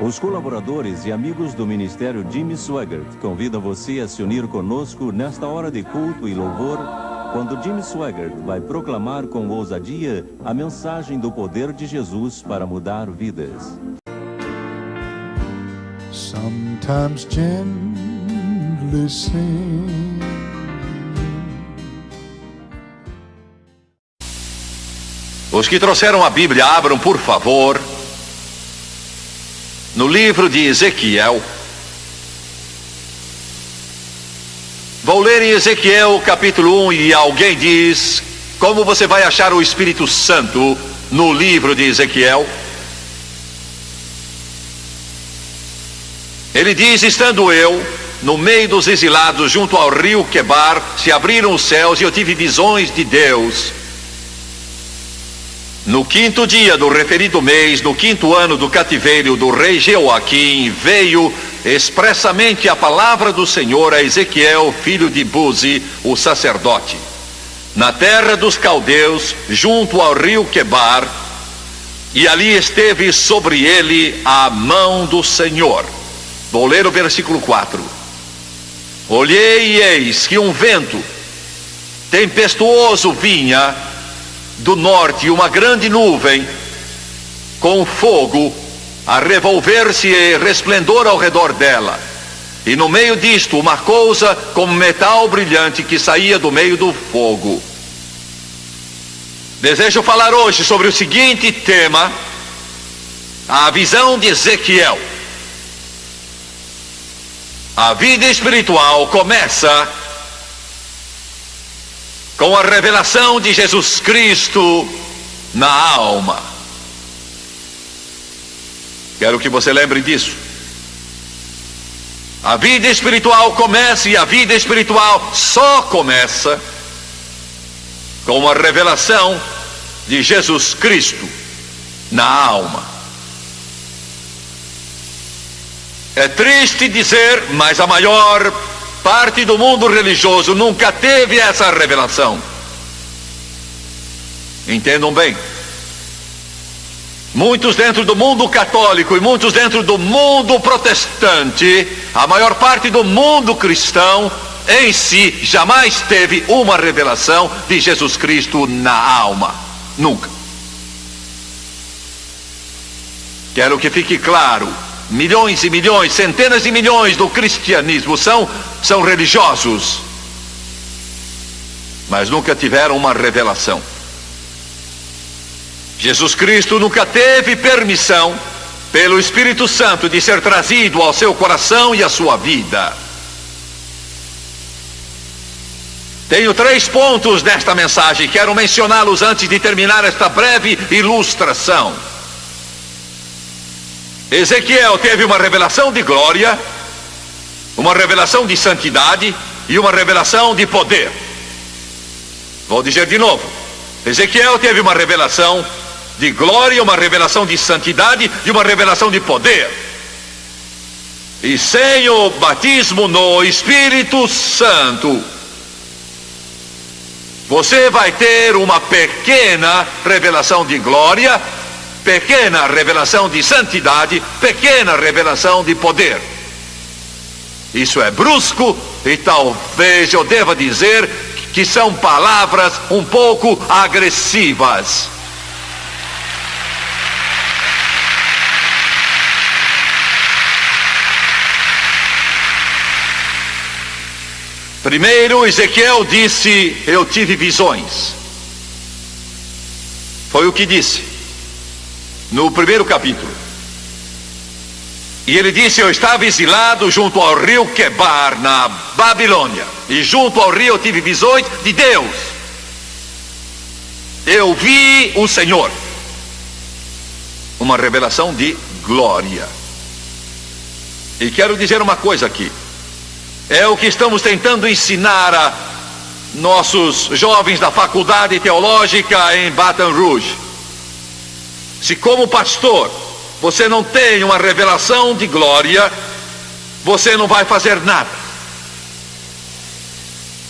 Os colaboradores e amigos do Ministério Jimmy Swaggart convidam você a se unir conosco nesta hora de culto e louvor, quando Jimmy Swaggart vai proclamar com ousadia a mensagem do poder de Jesus para mudar vidas. Sometimes gently sing. Os que trouxeram a Bíblia, abram por favor no livro de Ezequiel. Vou ler em Ezequiel capítulo 1 e alguém diz: como você vai achar o Espírito Santo no livro de Ezequiel? Ele diz: estando eu no meio dos exilados junto ao rio Quebar, se abriram os céus e eu tive visões de Deus. No 5º dia do referido mês, no 5º ano do cativeiro do rei Jeoaquim, veio expressamente a palavra do Senhor a Ezequiel, filho de Buzi, o sacerdote, na terra dos caldeus, junto ao rio Quebar, e ali esteve sobre ele a mão do Senhor. Vou ler o versículo 4. Olhei e eis que um vento tempestuoso vinha do norte, uma grande nuvem com fogo a revolver-se e resplendor ao redor dela, e no meio disto uma coisa como metal brilhante que saía do meio do fogo. Desejo falar hoje sobre o seguinte tema: a visão de Ezequiel. A vida espiritual começa com a revelação de Jesus Cristo na alma. Quero que você lembre disso. A vida espiritual começa, e a vida espiritual só começa com a revelação de Jesus Cristo na alma. É triste dizer, mas a maior parte do mundo religioso nunca teve essa revelação. Entendam bem. Muitos dentro do mundo católico e muitos dentro do mundo protestante, a maior parte do mundo cristão em si jamais teve uma revelação de Jesus Cristo na alma. Nunca. Quero que fique claro. Milhões e milhões, centenas de milhões do cristianismo são religiosos, mas nunca tiveram uma revelação. Jesus Cristo nunca teve permissão pelo Espírito Santo de ser trazido ao seu coração e à sua vida. Tenho 3 pontos nesta mensagem, quero mencioná-los antes de terminar esta breve ilustração. Ezequiel teve uma revelação de glória, uma revelação de santidade e uma revelação de poder. Vou dizer de novo. Ezequiel teve uma revelação de glória, uma revelação de santidade e uma revelação de poder. E sem o batismo no Espírito Santo, você vai ter uma pequena revelação de glória, pequena revelação de santidade, pequena revelação de poder. Isso é brusco e talvez eu deva dizer que são palavras um pouco agressivas. Primeiro, Ezequiel disse: eu tive visões. Foi o que disse no primeiro capítulo. E ele disse: eu estava exilado junto ao rio Quebar, na Babilônia, e junto ao rio eu tive visões de Deus. Eu vi o Senhor. Uma revelação de glória. E quero dizer uma coisa aqui. É o que estamos tentando ensinar a nossos jovens da faculdade teológica em Baton Rouge. Se como pastor você não tem uma revelação de glória, você não vai fazer nada.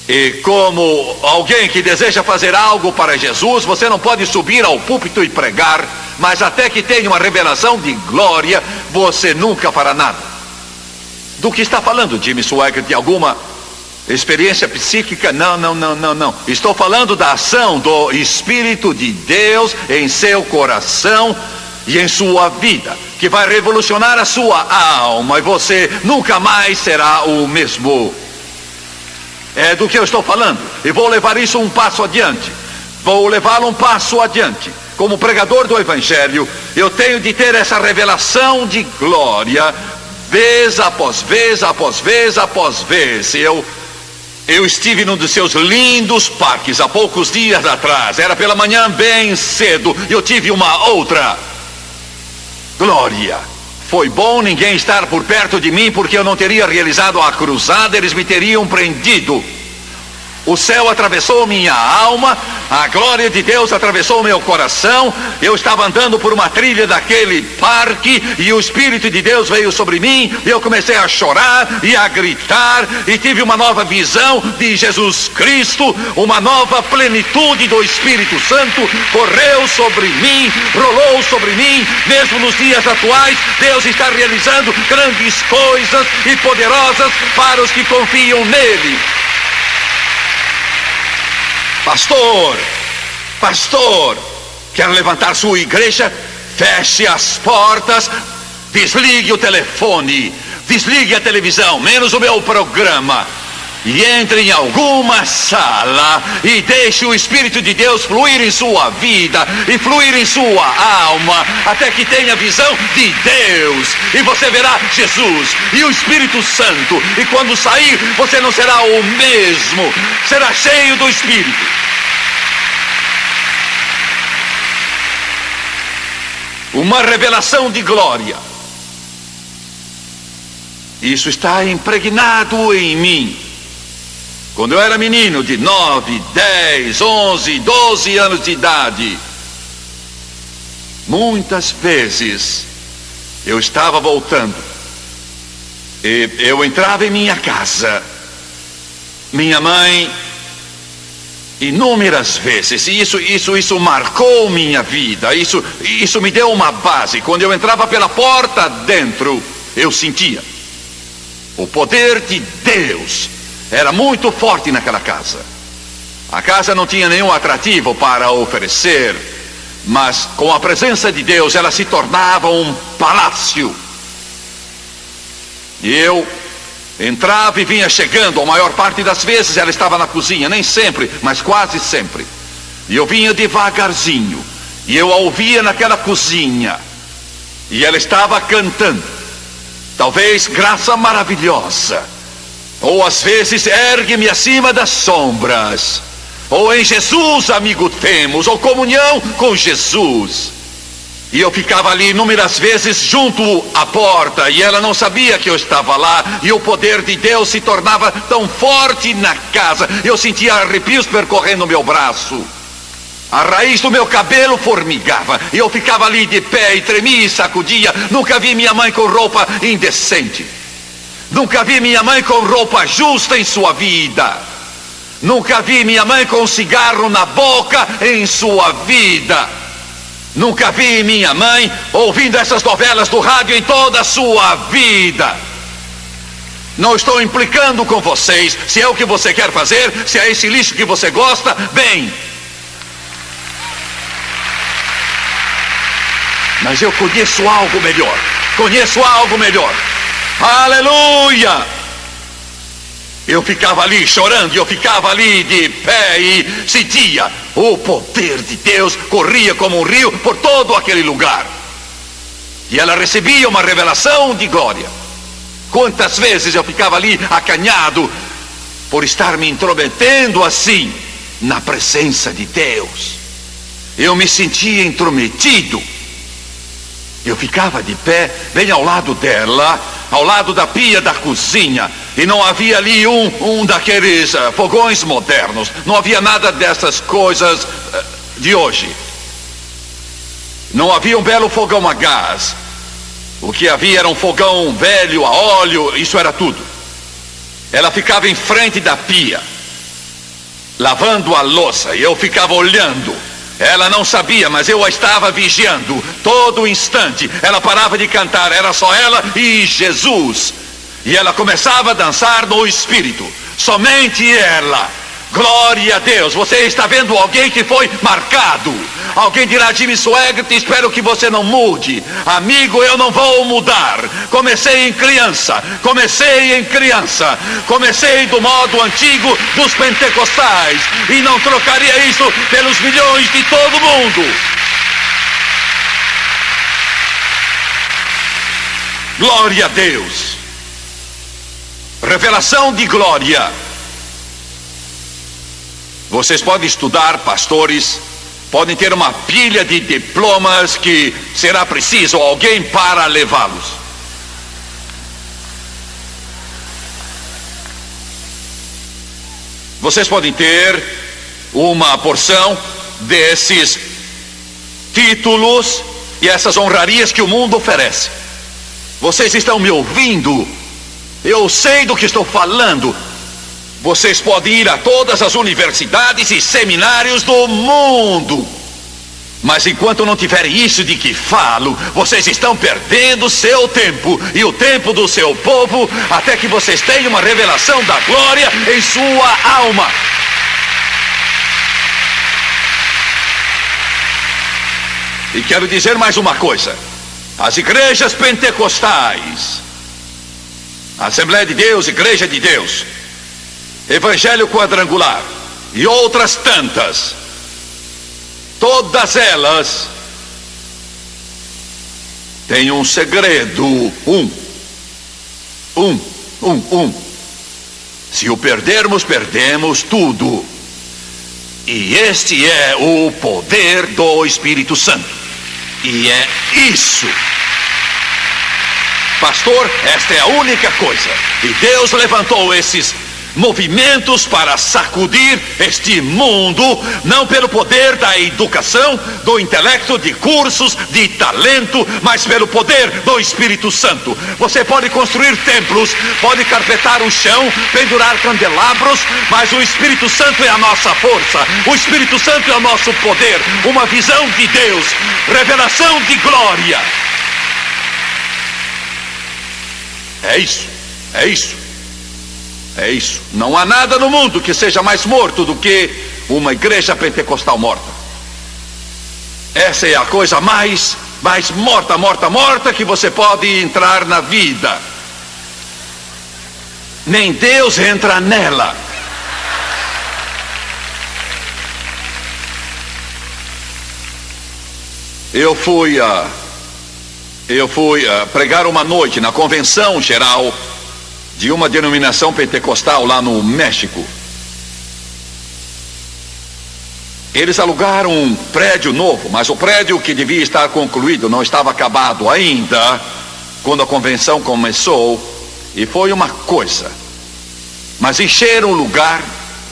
E como alguém que deseja fazer algo para Jesus, você não pode subir ao púlpito e pregar, mas até que tenha uma revelação de glória, você nunca fará nada. Do que está falando, Jimmy Swaggart? De alguma experiência psíquica? Não. Estou falando da ação do Espírito de Deus em seu coração e em sua vida, que vai revolucionar a sua alma, e você nunca mais será o mesmo. É do que eu estou falando, e vou levar isso um passo adiante. Vou levá-lo um passo adiante. Como pregador do Evangelho, eu tenho de ter essa revelação de glória, vez após vez, após vez, após vez. Eu estive num dos seus lindos parques há poucos dias atrás. Era pela manhã bem cedo, e eu tive uma outra glória. Foi bom ninguém estar por perto de mim, porque eu não teria realizado a cruzada, eles me teriam prendido. O céu atravessou minha alma, a glória de Deus atravessou meu coração. Eu estava andando por uma trilha daquele parque e o Espírito de Deus veio sobre mim, e eu comecei a chorar e a gritar, e tive uma nova visão de Jesus Cristo, uma nova plenitude do Espírito Santo correu sobre mim, rolou sobre mim. Mesmo nos dias atuais, Deus está realizando grandes coisas e poderosas para os que confiam nele. Pastor, quer levantar sua igreja? Feche as portas, desligue o telefone, desligue a televisão, menos o meu programa, e entre em alguma sala e deixe o Espírito de Deus fluir em sua vida e fluir em sua alma, até que tenha visão de Deus, e você verá Jesus e o Espírito Santo, e quando sair você não será o mesmo, será cheio do Espírito. Uma revelação de glória. Isso está impregnado em mim. Quando eu era menino de 9, 10, 11, 12 anos de idade, muitas vezes eu estava voltando e eu entrava em minha casa. Minha mãe, inúmeras vezes, e isso marcou minha vida, isso me deu uma base. Quando eu entrava pela porta dentro, eu sentia o poder de Deus. Era muito forte naquela casa. A casa não tinha nenhum atrativo para oferecer, mas com a presença de Deus ela se tornava um palácio. E eu entrava e vinha chegando. A maior parte das vezes ela estava na cozinha, nem sempre, mas quase sempre. E eu vinha devagarzinho, e eu a ouvia naquela cozinha, e ela estava cantando, talvez graça maravilhosa, ou às vezes ergue-me acima das sombras, ou em Jesus amigo temos, ou comunhão com Jesus. E eu ficava ali inúmeras vezes junto à porta, e ela não sabia que eu estava lá, e o poder de Deus se tornava tão forte na casa. Eu sentia arrepios percorrendo o meu braço, a raiz do meu cabelo formigava, e eu ficava ali de pé e tremia e sacudia. Nunca vi minha mãe com roupa indecente, nunca vi minha mãe com roupa justa em sua vida, nunca vi minha mãe com um cigarro na boca em sua vida, nunca vi minha mãe ouvindo essas novelas do rádio em toda a sua vida. Não estou implicando com vocês. Se é o que você quer fazer, se é esse lixo que você gosta, bem. Mas eu conheço algo melhor. Conheço algo melhor. Aleluia! Eu ficava ali chorando, e eu ficava ali de pé e sentia o poder de Deus, corria como um rio por todo aquele lugar. E ela recebia uma revelação de glória. Quantas vezes eu ficava ali acanhado por estar me intrometendo assim na presença de Deus. Eu me sentia intrometido. Eu ficava de pé bem ao lado dela, ao lado da pia da cozinha, e não havia ali um daqueles fogões modernos. Não havia nada dessas coisas de hoje. Não havia um belo fogão a gás. O que havia era um fogão velho a óleo, isso era tudo. Ela ficava em frente da pia, lavando a louça, e eu ficava olhando Ela não sabia, mas eu a estava vigiando todo instante. Ela parava de cantar, era só ela e Jesus. E ela começava a dançar no Espírito. Somente ela. Glória a Deus. Você está vendo alguém que foi marcado. Alguém dirá: Jimmy Swaggart, espero que você não mude. Amigo, eu não vou mudar. Comecei em criança. Comecei do modo antigo dos pentecostais. E não trocaria isso pelos milhões de todo mundo. Glória a Deus. Revelação de glória. Vocês podem estudar, pastores, podem ter uma pilha de diplomas que será preciso alguém para levá-los. Vocês podem ter uma porção desses títulos e essas honrarias que o mundo oferece. Vocês estão me ouvindo? Eu sei do que estou falando. Vocês podem ir a todas as universidades e seminários do mundo. Mas enquanto não tiverem isso de que falo, vocês estão perdendo seu tempo e o tempo do seu povo, até que vocês tenham uma revelação da glória em sua alma. E quero dizer mais uma coisa. As igrejas pentecostais, Assembleia de Deus, Igreja de Deus, Evangelho Quadrangular e outras tantas, todas elas têm um segredo. Se o perdermos, perdemos tudo. E este é o poder do Espírito Santo. E é isso. Pastor, esta é a única coisa. E Deus levantou esses movimentos para sacudir este mundo, não pelo poder da educação, do intelecto, de cursos, de talento, mas pelo poder do Espírito Santo. Você pode construir templos, pode carpetar o chão, pendurar candelabros, mas o Espírito Santo é a nossa força, o Espírito Santo é o nosso poder, uma visão de Deus, revelação de glória. É isso, é isso. É isso. Não há nada no mundo que seja mais morto do que uma igreja pentecostal morta. Essa é a coisa mais morta que você pode entrar na vida. Nem Deus entra nela. Eu fui pregar uma noite na convenção geral de uma denominação pentecostal lá no México. Eles alugaram um prédio novo, mas o prédio que devia estar concluído não estava acabado ainda quando a convenção começou. E foi uma coisa, mas encheram o lugar,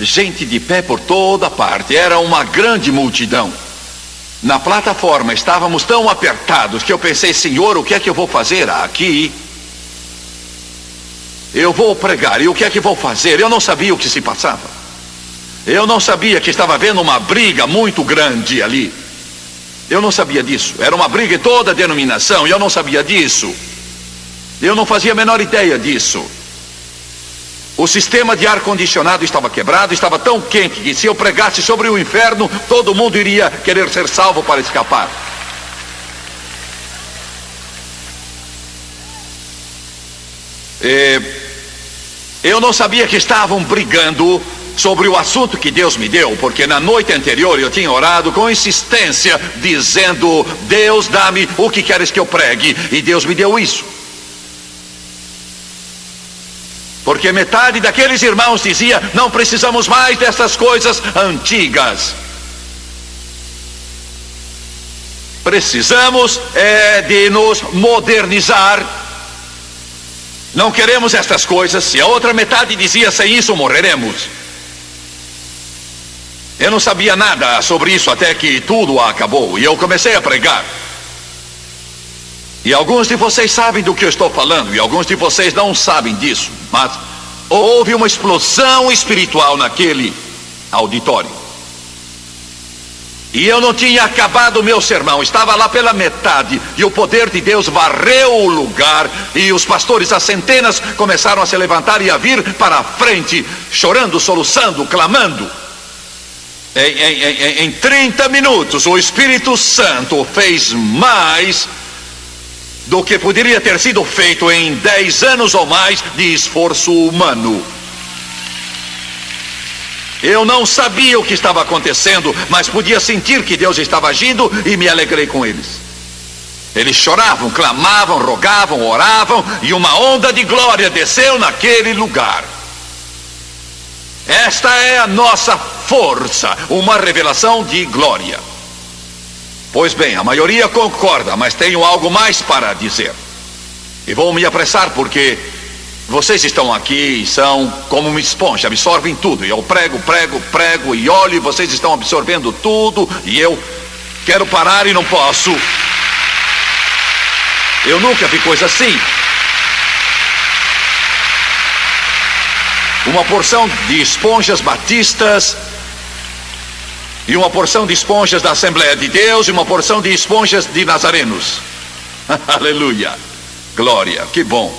gente de pé por toda parte, era uma grande multidão. Na plataforma estávamos tão apertados que eu pensei: Senhor, o que é que eu vou fazer aqui? Eu vou pregar, e o que é que vou fazer? Eu não sabia o que se passava. Eu não sabia que estava havendo uma briga muito grande ali. Eu não sabia disso. Era uma briga em toda a denominação, e eu não sabia disso. Eu não fazia a menor ideia disso. O sistema de ar-condicionado estava quebrado, estava tão quente que se eu pregasse sobre o inferno, todo mundo iria querer ser salvo para escapar. Eu não sabia que estavam brigando sobre o assunto que Deus me deu, porque na noite anterior eu tinha orado com insistência, dizendo: Deus, dá-me o que queres que eu pregue, e Deus me deu isso. Porque metade daqueles irmãos dizia: não precisamos mais dessas coisas antigas. Precisamos de nos modernizar. Não queremos estas coisas. E a outra metade dizia: sem isso morreremos. Eu não sabia nada sobre isso até que tudo acabou e eu comecei a pregar. E alguns de vocês sabem do que eu estou falando, e alguns de vocês não sabem disso, mas houve uma explosão espiritual naquele auditório. E eu não tinha acabado o meu sermão, estava lá pela metade, e o poder de Deus varreu o lugar, e os pastores, às centenas, começaram a se levantar e a vir para a frente, chorando, soluçando, clamando. Em 30 minutos, o Espírito Santo fez mais do que poderia ter sido feito em 10 anos ou mais de esforço humano. Eu não sabia o que estava acontecendo, mas podia sentir que Deus estava agindo e me alegrei com eles. Eles choravam, clamavam, rogavam, oravam, e uma onda de glória desceu naquele lugar. Esta é a nossa força, uma revelação de glória. Pois bem, a maioria concorda, mas tenho algo mais para dizer. E vou me apressar porque vocês estão aqui e são como uma esponja, absorvem tudo. E eu prego e olho, e vocês estão absorvendo tudo, e eu quero parar e não posso. Eu nunca vi coisa assim. Uma porção de esponjas batistas, e uma porção de esponjas da Assembleia de Deus, e uma porção de esponjas de nazarenos. Aleluia, glória, que bom.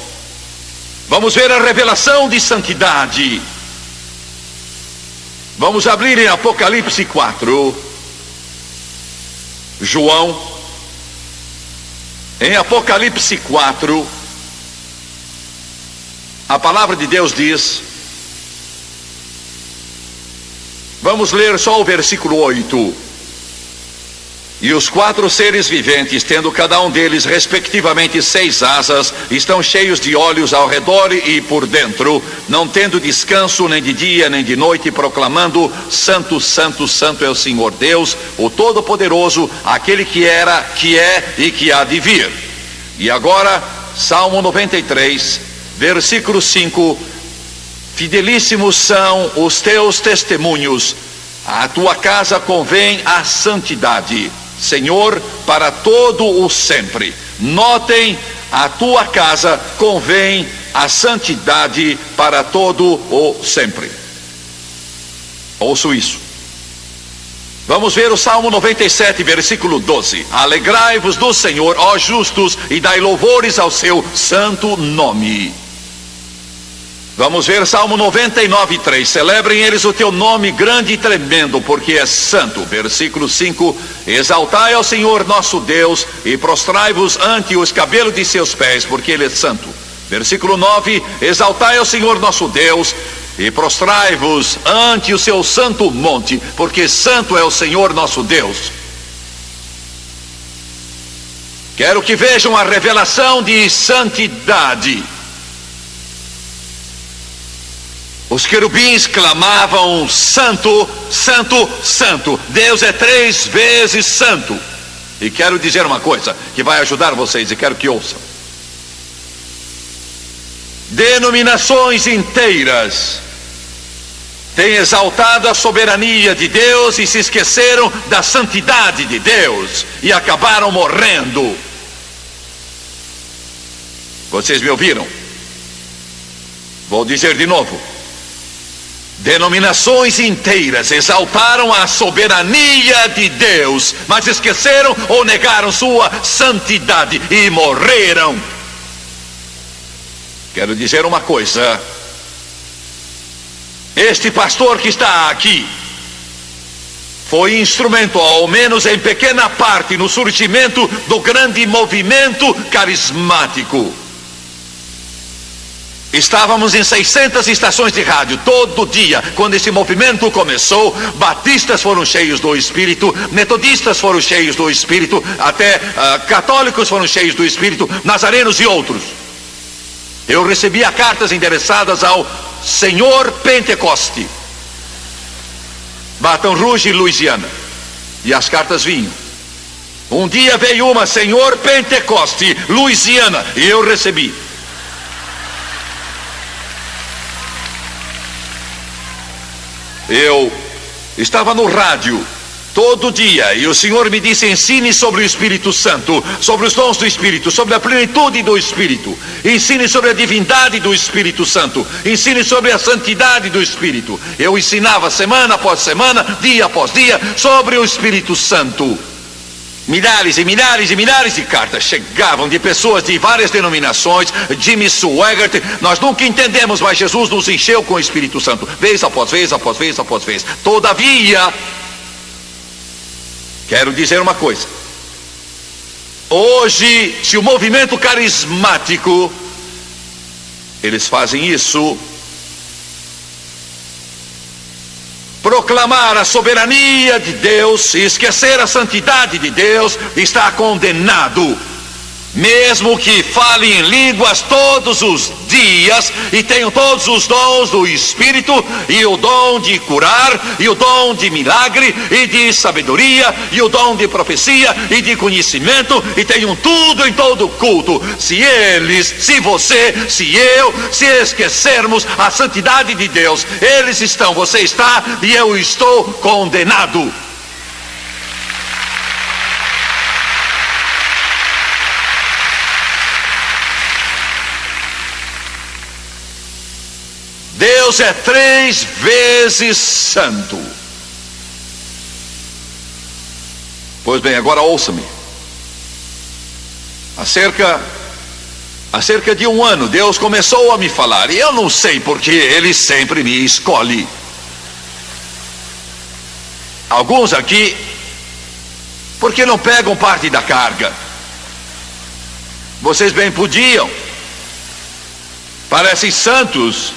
Vamos ver a revelação de santidade. Vamos abrir em Apocalipse 4. João, em Apocalipse 4, a palavra de Deus diz, vamos ler só o versículo 8. E os 4 seres viventes, tendo cada um deles respectivamente 6 asas, estão cheios de olhos ao redor e por dentro, não tendo descanso nem de dia nem de noite, proclamando: Santo, Santo, Santo é o Senhor Deus, o Todo-Poderoso, aquele que era, que é e que há de vir. E agora, Salmo 93, versículo 5: Fidelíssimos são os teus testemunhos, a tua casa convém a santidade, Senhor, para todo o sempre. Notem, a tua casa convém a santidade para todo o sempre. Ouço isso. Vamos ver o Salmo 97, versículo 12. Alegrai-vos do Senhor, ó justos, e dai louvores ao seu santo nome. Vamos ver Salmo 99, 3. Celebrem eles o teu nome grande e tremendo, porque és santo. Versículo 5. Exaltai ao Senhor nosso Deus e prostrai-vos ante os cabelos de seus pés, porque ele é santo. Versículo 9. Exaltai ao Senhor nosso Deus e prostrai-vos ante o seu santo monte, porque santo é o Senhor nosso Deus. Quero que vejam a revelação de santidade. Os querubins clamavam: Santo, Santo, Santo. Deus é 3 vezes santo. E quero dizer uma coisa que vai ajudar vocês, e quero que ouçam. Denominações inteiras têm exaltado a soberania de Deus e se esqueceram da santidade de Deus e acabaram morrendo. Vocês me ouviram? Vou dizer de novo. Denominações inteiras exaltaram a soberania de Deus, mas esqueceram ou negaram sua santidade e morreram. Quero dizer uma coisa. Este pastor que está aqui foi instrumento, ao menos em pequena parte, no surgimento do grande movimento carismático. Estávamos em 600 estações de rádio todo dia. Quando esse movimento começou, batistas foram cheios do Espírito, metodistas foram cheios do Espírito, até católicos foram cheios do Espírito, nazarenos e outros. Eu recebia cartas endereçadas ao Senhor Pentecoste, Baton Rouge, Louisiana, e as cartas vinham. Um dia veio uma: Senhor Pentecoste, Louisiana, e eu recebi. Eu estava no rádio todo dia, e o Senhor me disse: ensine sobre o Espírito Santo, sobre os dons do Espírito, sobre a plenitude do Espírito, ensine sobre a divindade do Espírito Santo, ensine sobre a santidade do Espírito. Eu ensinava semana após semana, dia após dia, sobre o Espírito Santo. Milhares e milhares e milhares de cartas chegavam de pessoas de várias denominações. Jimmy Swaggart, nós nunca entendemos, mas Jesus nos encheu com o Espírito Santo, vez após vez, após vez, após vez. Todavia, quero dizer uma coisa: hoje, se o movimento carismático, eles fazem isso, proclamar a soberania de Deus e esquecer a santidade de Deus, está condenado. Mesmo que fale em línguas todos os dias e tenham todos os dons do Espírito, e o dom de curar, e o dom de milagre, e de sabedoria, e o dom de profecia, e de conhecimento, e tenham tudo em todo culto, se eles, se você, se eu, se esquecermos a santidade de Deus, eles estão, você está, e eu estou condenado. Deus é 3 vezes santo. Pois bem, agora ouça-me. Há cerca de 1 ano, Deus começou a me falar, e eu não sei porque Ele sempre me escolhe. Alguns aqui, porque não pegam parte da carga? Vocês bem podiam, parecem santos.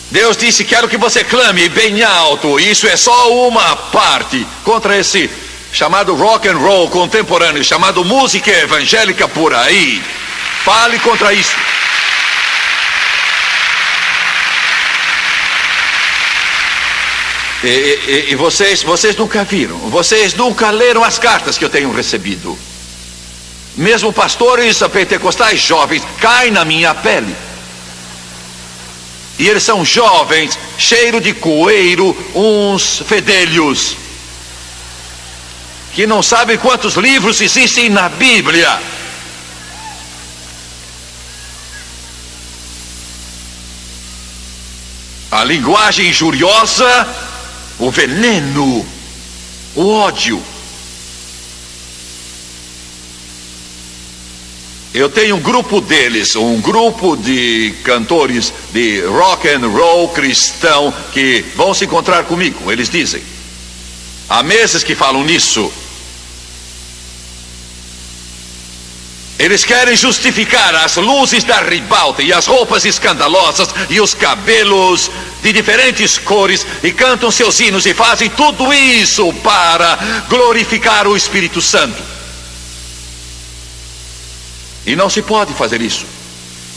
Deus disse: quero que você clame bem alto. Isso é só uma parte contra esse chamado rock and roll contemporâneo, chamado música evangélica por aí. Fale contra isso. E vocês nunca viram, vocês nunca leram as cartas que eu tenho recebido. Mesmo pastores pentecostais jovens caem na minha pele. E eles são jovens, cheiro de coeiro, uns fedelhos, que não sabem quantos livros existem na Bíblia. A linguagem injuriosa, o veneno, o ódio. Eu tenho um grupo deles, um grupo de cantores de rock and roll cristão que vão se encontrar comigo. Eles dizem, há meses que falam nisso. Eles querem justificar as luzes da ribalta e as roupas escandalosas e os cabelos de diferentes cores, e cantam seus hinos e fazem tudo isso para glorificar o Espírito Santo. E não se pode fazer isso.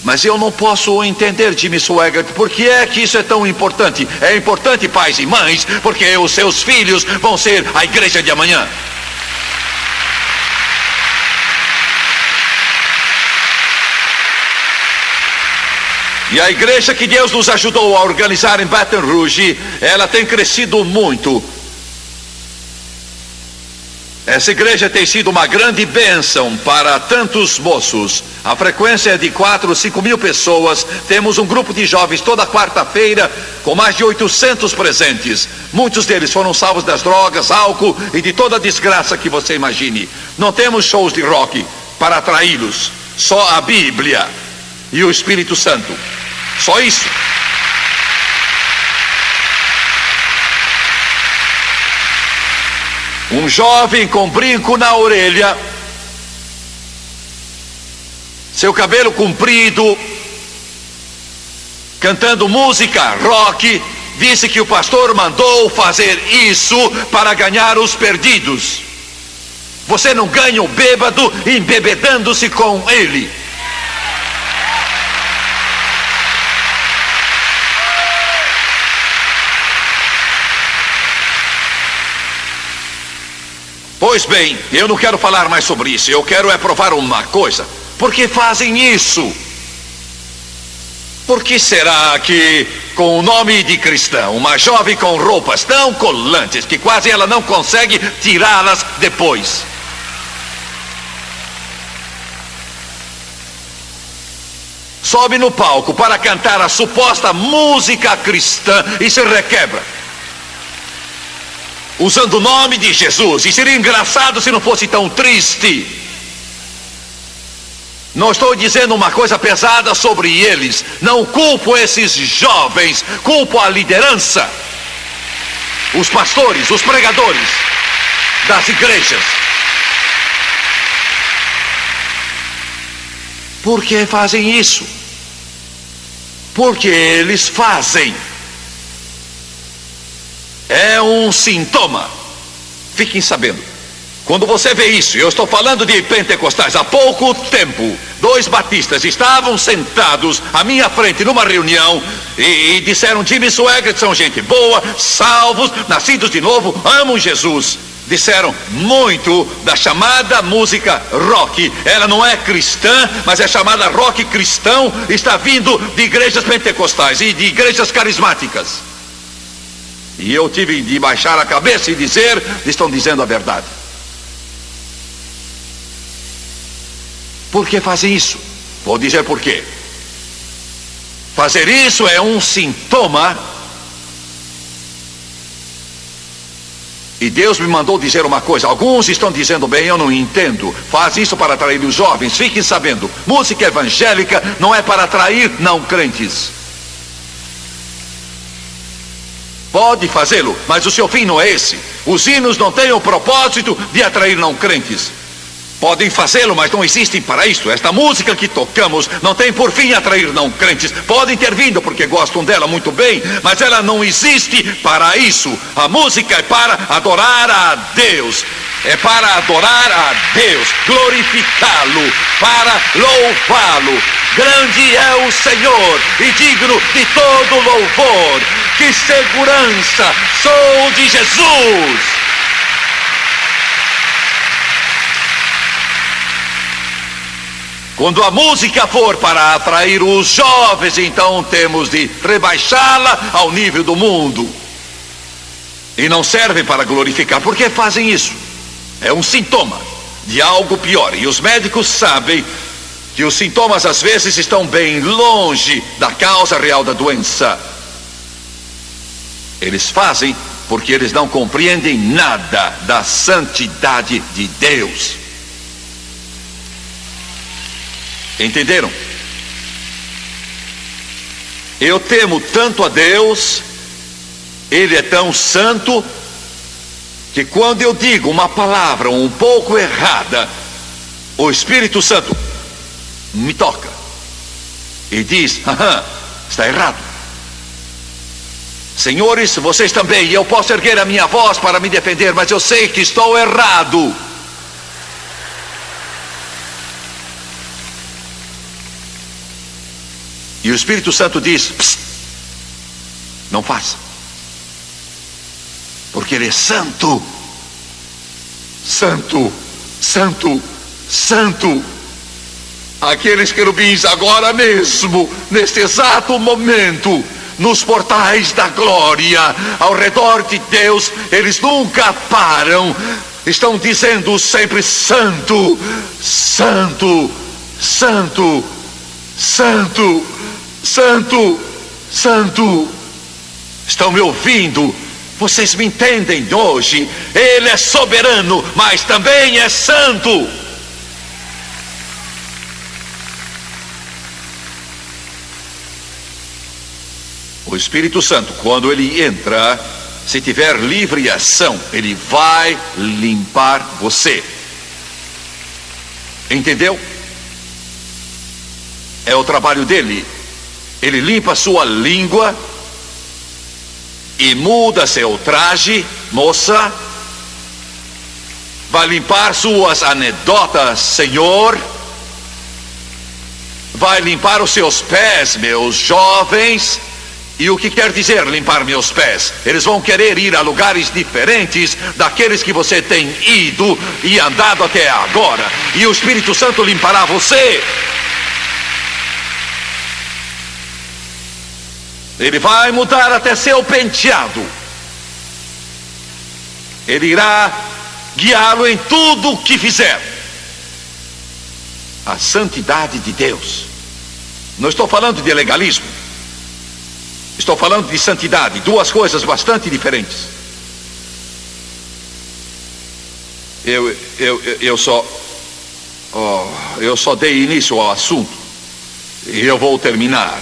Mas eu não posso entender, Jimmy Swaggart, por que é que isso é tão importante? É importante, pais e mães, porque os seus filhos vão ser a igreja de amanhã. E a igreja que Deus nos ajudou a organizar em Baton Rouge, ela tem crescido muito. Essa igreja tem sido uma grande bênção para tantos moços. A frequência é de 4 ou 5 mil pessoas. Temos um grupo de jovens toda quarta-feira com mais de 800 presentes. Muitos deles foram salvos das drogas, álcool e de toda a desgraça que você imagine. Não temos shows de rock para atraí-los. Só a Bíblia e o Espírito Santo. Só isso. Um jovem com brinco na orelha, seu cabelo comprido, cantando música rock, disse que o pastor mandou fazer isso para ganhar os perdidos. Você não ganha o bêbado embebedando-se com ele. Pois bem, eu não quero falar mais sobre isso. Eu quero provar uma coisa. Por que fazem isso? Por que será que com o nome de cristã, uma jovem com roupas tão colantes que quase ela não consegue tirá-las depois. Sobe no palco para cantar a suposta música cristã e se requebra, usando o nome de Jesus. E seria engraçado se não fosse tão triste. Não estou dizendo uma coisa pesada sobre eles. Não culpo esses jovens. Culpo a liderança, os pastores, os pregadores das igrejas. Por que fazem isso? Porque eles fazem. É um sintoma. Fiquem sabendo. Quando você vê isso, eu estou falando de pentecostais. Há pouco tempo, 2 batistas estavam sentados à minha frente numa reunião e disseram: Jimmy Swaggart são gente boa, salvos, nascidos de novo, amam Jesus. Disseram muito da chamada música rock. Ela não é cristã, mas é chamada rock cristão. Está vindo de igrejas pentecostais e de igrejas carismáticas. E eu tive de baixar a cabeça e dizer: estão dizendo a verdade. Por que fazem isso? Vou dizer por quê. Fazer isso é um sintoma. E Deus me mandou dizer uma coisa. Alguns estão dizendo: bem, eu não entendo. Faz isso para atrair os jovens. Fiquem sabendo, música evangélica não é para atrair não crentes. Pode fazê-lo, mas o seu fim não é esse. Os hinos não têm o propósito de atrair não crentes. Podem fazê-lo, mas não existem para isso. Esta música que tocamos não tem por fim atrair não crentes. Podem ter vindo porque gostam dela muito bem, mas ela não existe para isso. A música é para adorar a Deus. É para adorar a Deus, glorificá-lo, para louvá-lo. Grande é o Senhor e digno de todo louvor. Que segurança! Sou de Jesus! Quando a música for para atrair os jovens, então temos de rebaixá-la ao nível do mundo. E não serve para glorificar. Por que fazem isso? É um sintoma de algo pior. E os médicos sabem que os sintomas às vezes estão bem longe da causa real da doença. Eles fazem porque eles não compreendem nada da santidade de Deus. Entenderam? Eu temo tanto a Deus, Ele é tão santo, que quando eu digo uma palavra um pouco errada, o Espírito Santo me toca e diz: está errado. Senhores, vocês também. Eu posso erguer a minha voz para me defender, mas eu sei que estou errado. E o Espírito Santo diz: psst, não faça, porque Ele é santo, santo, santo, santo. Aqueles querubins agora mesmo, neste exato momento, nos portais da glória, ao redor de Deus, eles nunca param, estão dizendo sempre: santo, santo, santo, santo, santo, santo. Estão me ouvindo? Vocês me entendem hoje? Ele é soberano, mas também é santo. O Espírito Santo, quando ele entra, se tiver livre ação, ele vai limpar você. Entendeu? É o trabalho dele. Ele limpa sua língua e muda seu traje, moça. Vai limpar suas anedotas, Senhor. Vai limpar os seus pés, meus jovens. E o que quer dizer limpar meus pés? Eles vão querer ir a lugares diferentes daqueles que você tem ido e andado até agora. E o Espírito Santo limpará você. Ele vai mudar até seu penteado. Ele irá guiá-lo em tudo o que fizer. A santidade de Deus. Não estou falando de legalismo. Estou falando de santidade. Duas coisas bastante diferentes. Eu só dei início ao assunto. E eu vou terminar.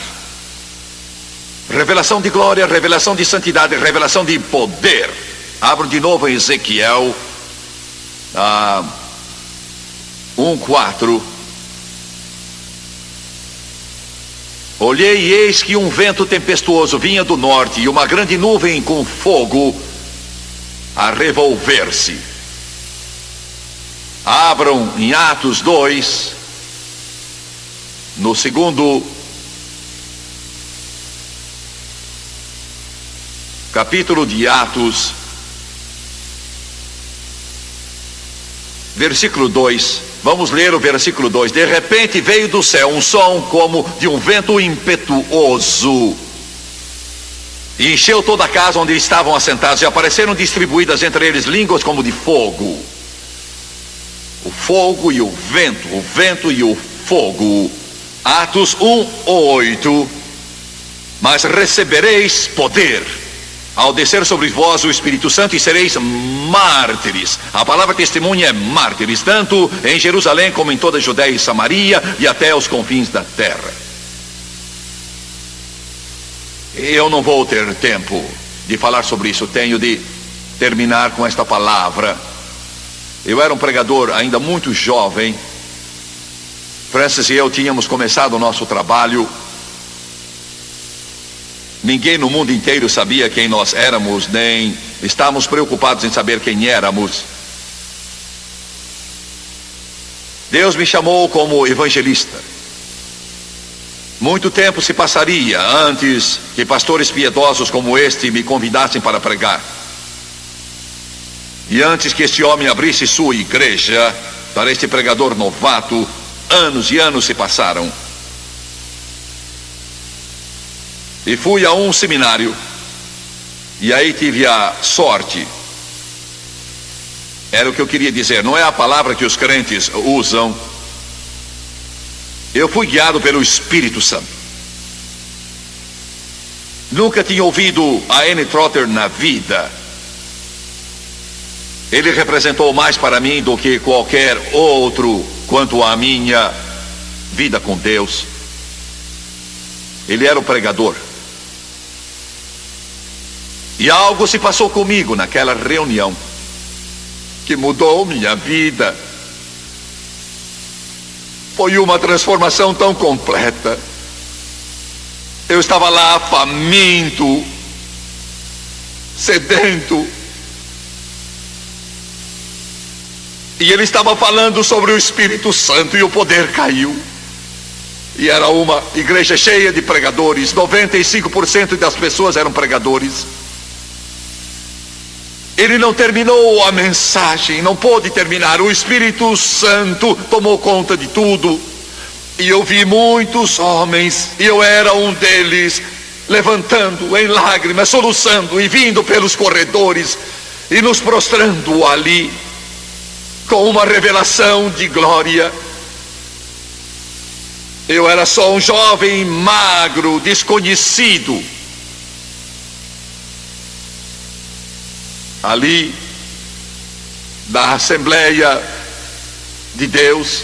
Revelação de glória, revelação de santidade, revelação de poder. Abro de novo em Ezequiel 1:4. Olhei e eis que um vento tempestuoso vinha do norte e uma grande nuvem com fogo a revolver-se. Abram em Atos 2, no segundo capítulo de Atos, versículo 2. Vamos ler o versículo 2. De repente veio do céu um som como de um vento impetuoso, e encheu toda a casa onde estavam assentados, e apareceram distribuídas entre eles línguas como de fogo. O fogo e o vento e o fogo. Atos 1:8. Mas recebereis poder ao descer sobre vós o Espírito Santo, e sereis mártires. A palavra testemunha é mártires, tanto em Jerusalém como em toda a Judéia e Samaria e até os confins da terra. Eu não vou ter tempo de falar sobre isso. Tenho de terminar com esta palavra. Eu era um pregador ainda muito jovem. Francis e eu tínhamos começado o nosso trabalho. Ninguém no mundo inteiro sabia quem nós éramos, nem estávamos preocupados em saber quem éramos. Deus me chamou como evangelista. Muito tempo se passaria antes que pastores piedosos como este me convidassem para pregar. E antes que este homem abrisse sua igreja para este pregador novato, anos e anos se passaram. E fui a um seminário, e aí tive a sorte. Era o que eu queria dizer, não é a palavra que os crentes usam. Eu fui guiado pelo Espírito Santo. Nunca tinha ouvido a Annie Trotter na vida. Ele representou mais para mim do que qualquer outro quanto à minha vida com Deus. Ele era o pregador. E algo se passou comigo naquela reunião que mudou minha vida. Foi uma transformação tão completa. Eu estava lá faminto, sedento, e ele estava falando sobre o Espírito Santo, e o poder caiu. E era uma igreja cheia de pregadores. 95% das pessoas eram pregadores. Ele não terminou a mensagem, não pôde terminar. O Espírito Santo tomou conta de tudo. E eu vi muitos homens, e eu era um deles, levantando em lágrimas, soluçando e vindo pelos corredores e nos prostrando ali com uma revelação de glória. Eu era só um jovem magro, desconhecido. Ali, da Assembleia de Deus.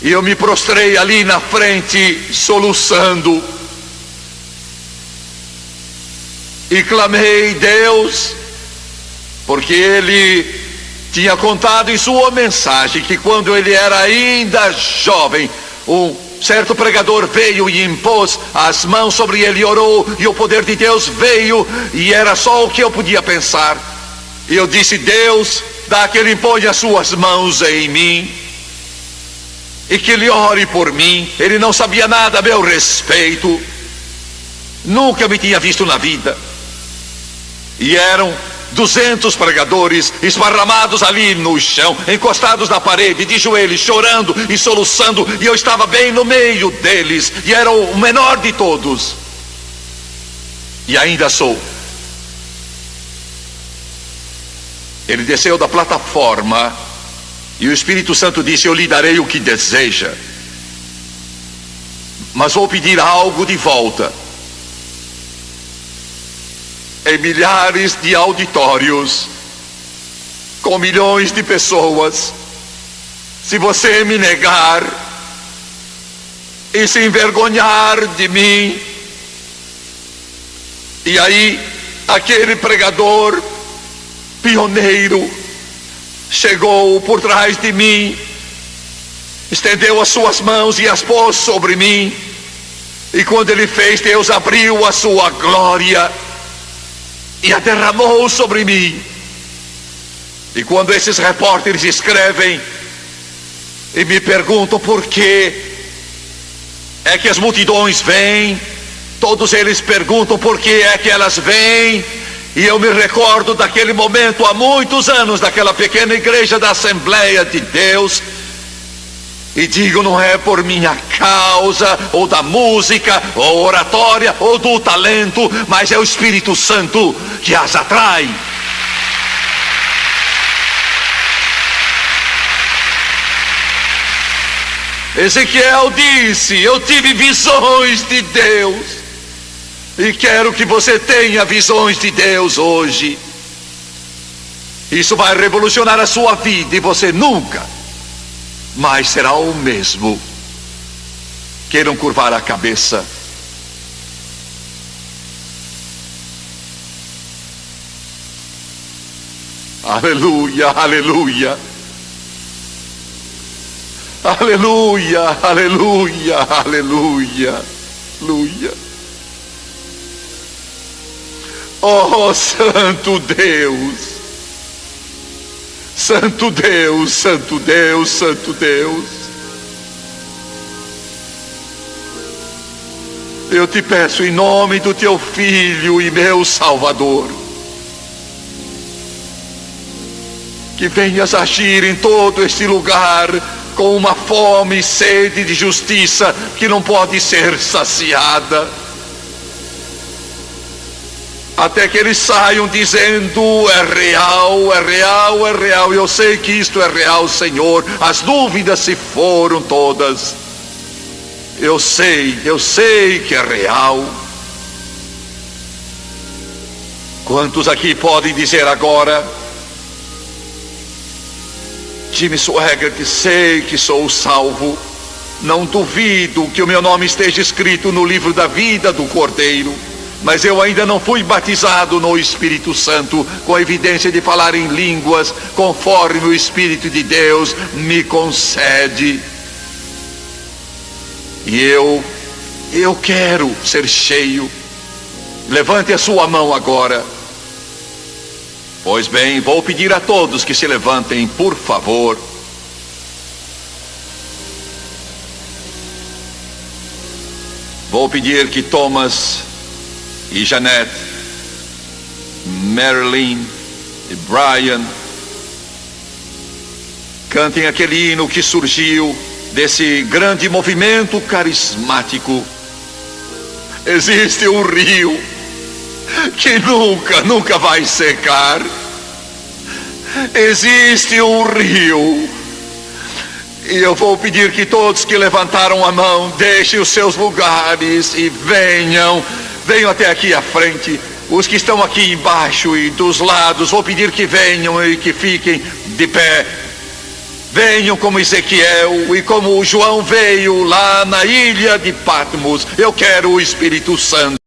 E eu me prostrei ali na frente, soluçando. E clamei, Deus, porque ele tinha contado em sua mensagem que quando ele era ainda jovem, um certo pregador veio e impôs as mãos sobre ele e orou, e o poder de Deus veio, e era só o que eu podia pensar. E eu disse, Deus, dá que ele impõe as suas mãos em mim, e que ele ore por mim. Ele não sabia nada a meu respeito, nunca me tinha visto na vida, e eram 200 pregadores esparramados ali no chão, encostados na parede, de joelhos, chorando e soluçando, e eu estava bem no meio deles, e era o menor de todos, e ainda sou. Ele desceu da plataforma e o Espírito Santo disse: eu lhe darei o que deseja, mas vou pedir algo de volta. Em milhares de auditórios, com milhões de pessoas, se você me negar e se envergonhar de mim, e aí aquele pregador pioneiro chegou por trás de mim, estendeu as suas mãos e as pôs sobre mim, e quando ele fez, Deus abriu a sua glória e a derramou sobre mim. E quando esses repórteres escrevem e me perguntam por que é que as multidões vêm, todos eles perguntam por que é que elas vêm, e eu me recordo daquele momento há muitos anos, daquela pequena igreja da Assembleia de Deus, e digo: não é por minha causa, ou da música, ou oratória, ou do talento, mas é o Espírito Santo que as atrai. Ezequiel disse: eu tive visões de Deus, e quero que você tenha visões de Deus hoje. Isso vai revolucionar a sua vida, e você nunca mais será o mesmo. Queiram curvar a cabeça. Aleluia, aleluia. Aleluia, aleluia, aleluia, aleluia. Oh, Santo Deus, Santo Deus, Santo Deus, Santo Deus, eu te peço em nome do teu Filho e meu Salvador, que venhas agir em todo este lugar com uma fome e sede de justiça que não pode ser saciada, até que eles saiam dizendo: é real, é real, é real. Eu sei que isto é real, Senhor. As dúvidas se foram todas. Eu sei que é real. Quantos aqui podem dizer agora: Jimmy Swaggart, sei que sou salvo, não duvido que o meu nome esteja escrito no livro da vida do Cordeiro, mas eu ainda não fui batizado no Espírito Santo, com a evidência de falar em línguas, conforme o Espírito de Deus me concede. E eu quero ser cheio. Levante a sua mão agora. Pois bem, vou pedir a todos que se levantem, por favor. Vou pedir que Thomas e Jeanette, Marilyn e Brian cantem aquele hino que surgiu desse grande movimento carismático. Existe um rio que nunca vai secar. Existe um rio. E eu vou pedir que todos que levantaram a mão deixem os seus lugares e venham até aqui à frente. Os que estão aqui embaixo e dos lados, vou pedir que venham e que fiquem de pé. Venham como Ezequiel e como João veio lá na ilha de Patmos. Eu quero o Espírito Santo.